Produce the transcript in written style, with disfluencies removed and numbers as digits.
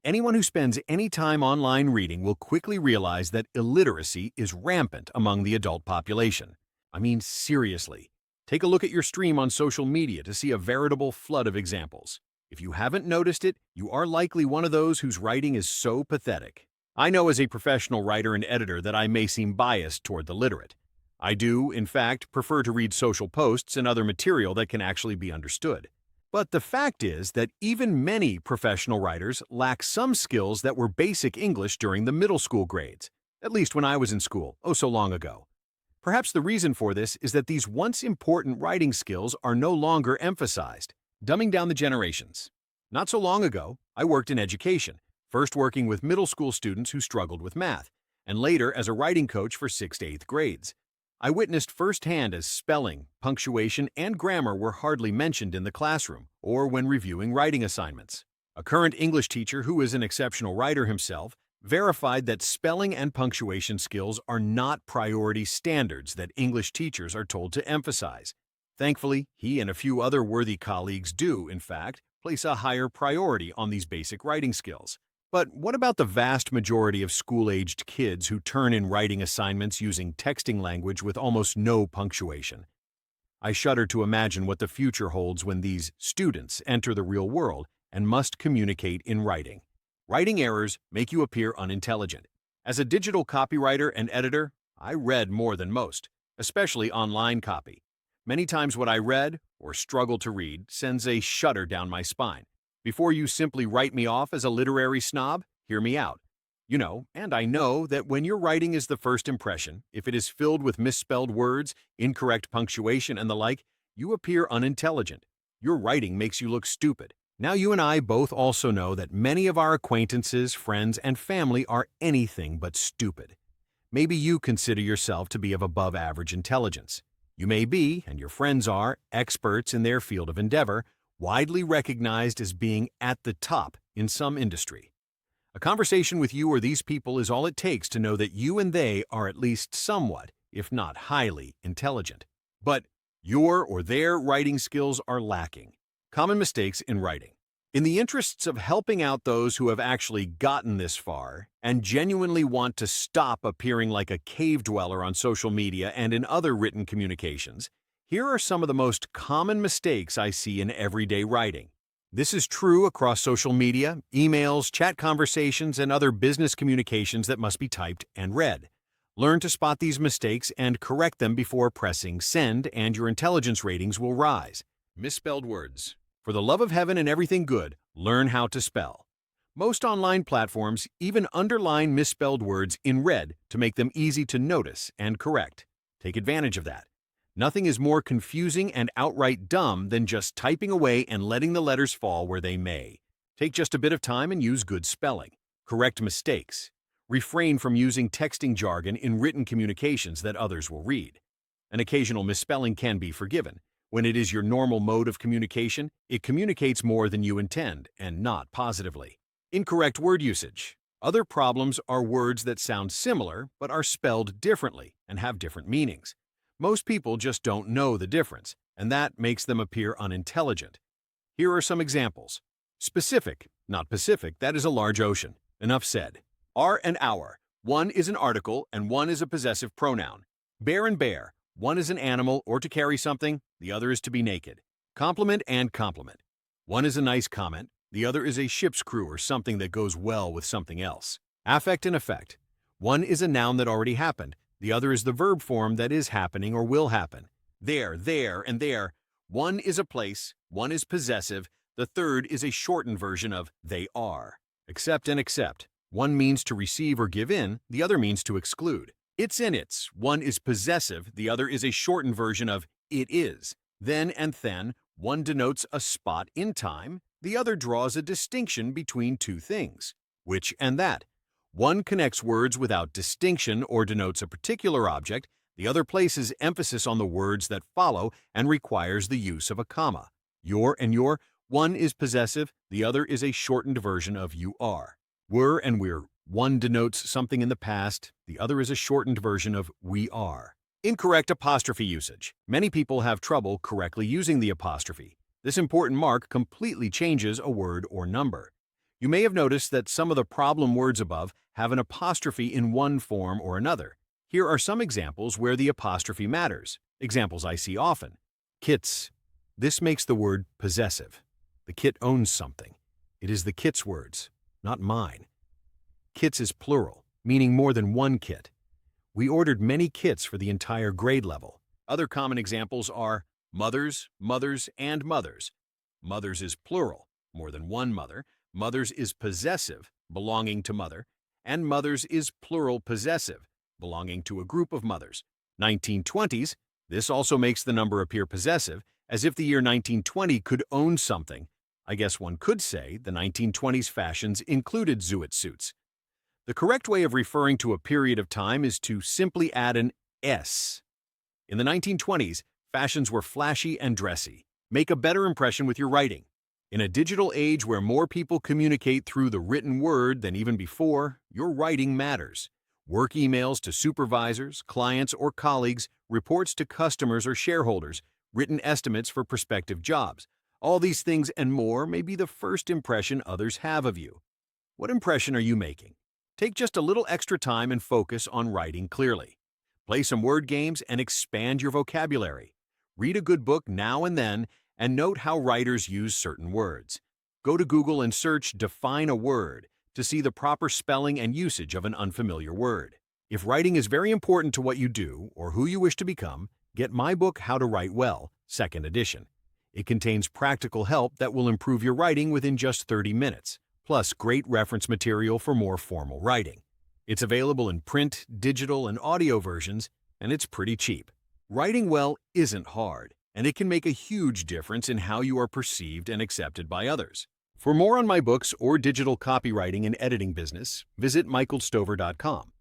Anyone who spends any time online reading will quickly realize that illiteracy is rampant among the adult population. I mean, seriously. Take a look at your stream on social media to see a veritable flood of examples. If you haven't noticed it, you are likely one of those whose writing is so pathetic. I know as a professional writer and editor that I may seem biased toward the literate. I do, in fact, prefer to read social posts and other material that can actually be understood. But the fact is that even many professional writers lack some skills that were basic English during the middle school grades, at least when I was in school, oh so long ago. Perhaps the reason for this is that these once important writing skills are no longer emphasized, dumbing down the generations. Not so long ago, I worked in education, first working with middle school students who struggled with math, and later as a writing coach for 6th to 8th grades. I witnessed firsthand as spelling, punctuation, and grammar were hardly mentioned in the classroom or when reviewing writing assignments. A current English teacher who is an exceptional writer himself verified that spelling and punctuation skills are not priority standards that English teachers are told to emphasize. Thankfully, he and a few other worthy colleagues do, in fact, place a higher priority on these basic writing skills. But what about the vast majority of school-aged kids who turn in writing assignments using texting language with almost no punctuation? I shudder to imagine what the future holds when these students enter the real world and must communicate in writing. Writing errors make you appear unintelligent. As a digital copywriter and editor, I read more than most, especially online copy. Many times what I read, or struggle to read, sends a shudder down my spine. Before you simply write me off as a literary snob, hear me out. And I know that when your writing is the first impression, if it is filled with misspelled words, incorrect punctuation, and the like, you appear unintelligent. Your writing makes you look stupid. Now you and I both also know that many of our acquaintances, friends, and family are anything but stupid. Maybe you consider yourself to be of above average intelligence. You may be, and your friends are, experts in their field of endeavor, widely recognized as being at the top in some industry. A conversation with you or these people is all it takes to know that you and they are at least somewhat, if not highly, intelligent. But your or their writing skills are lacking. Common mistakes in writing. In the interests of helping out those who have actually gotten this far and genuinely want to stop appearing like a cave dweller on social media and in other written communications, here are some of the most common mistakes I see in everyday writing. This is true across social media, emails, chat conversations, and other business communications that must be typed and read. Learn to spot these mistakes and correct them before pressing send, and your intelligence ratings will rise. Misspelled words. For the love of heaven and everything good, learn how to spell. Most online platforms even underline misspelled words in red to make them easy to notice and correct. Take advantage of that. Nothing is more confusing and outright dumb than just typing away and letting the letters fall where they may. Take just a bit of time and use good spelling. Correct mistakes. Refrain from using texting jargon in written communications that others will read. An occasional misspelling can be forgiven. When it is your normal mode of communication, it communicates more than you intend, and not positively. Incorrect word usage. Other problems are words that sound similar but are spelled differently and have different meanings. Most people just don't know the difference, and that makes them appear unintelligent. Here are some examples. Specific, not Pacific, that is a large ocean. Enough said. Are and our. One is an article and one is a possessive pronoun. Bear and bear. One is an animal or to carry something, the other is to be naked. Compliment and compliment. One is a nice comment, the other is a ship's crew or something that goes well with something else. Affect and effect. One is a noun that already happened. The other is the verb form that is happening or will happen. There, and there. One is a place, one is possessive, the third is a shortened version of they are. Accept and accept. One means to receive or give in, the other means to exclude. It's in its. One is possessive, the other is a shortened version of it is. Then and then, one denotes a spot in time, the other draws a distinction between two things. Which and that. One connects words without distinction or denotes a particular object, the other places emphasis on the words that follow and requires the use of a comma. Your and your, one is possessive, the other is a shortened version of you are. Were and we're, one denotes something in the past, the other is a shortened version of we are. Incorrect apostrophe usage. Many people have trouble correctly using the apostrophe. This important mark completely changes a word or number. You may have noticed that some of the problem words above have an apostrophe in one form or another. Here are some examples where the apostrophe matters. Examples I see often. Kits. This makes the word possessive. The kit owns something. It is the kit's words, not mine. Kits is plural, meaning more than one kit. We ordered many kits for the entire grade level. Other common examples are mothers, mothers, and mothers. Mothers is plural, more than one mother. Mothers is possessive, belonging to mother. And mothers is plural possessive, belonging to a group of mothers. 1920s, this also makes the number appear possessive, as if the year 1920 could own something. I guess one could say the 1920s fashions included Zuit suits. The correct way of referring to a period of time is to simply add an S. In the 1920s, fashions were flashy and dressy. Make a better impression with your writing. In a digital age where more people communicate through the written word than even before, your writing matters. Work emails to supervisors, clients, or colleagues, reports to customers or shareholders, written estimates for prospective jobs. All these things and more may be the first impression others have of you. What impression are you making? Take just a little extra time and focus on writing clearly. Play some word games and expand your vocabulary. Read a good book now and then, and note how writers use certain words. Go to Google and search "define a word" to see the proper spelling and usage of an unfamiliar word. If writing is very important to what you do or who you wish to become, get my book, How to Write Well, 2nd edition. It contains practical help that will improve your writing within just 30 minutes, plus great reference material for more formal writing. It's available in print, digital, and audio versions, and it's pretty cheap. Writing well isn't hard, and it can make a huge difference in how you are perceived and accepted by others. For more on my books or digital copywriting and editing business, visit michaelstover.com.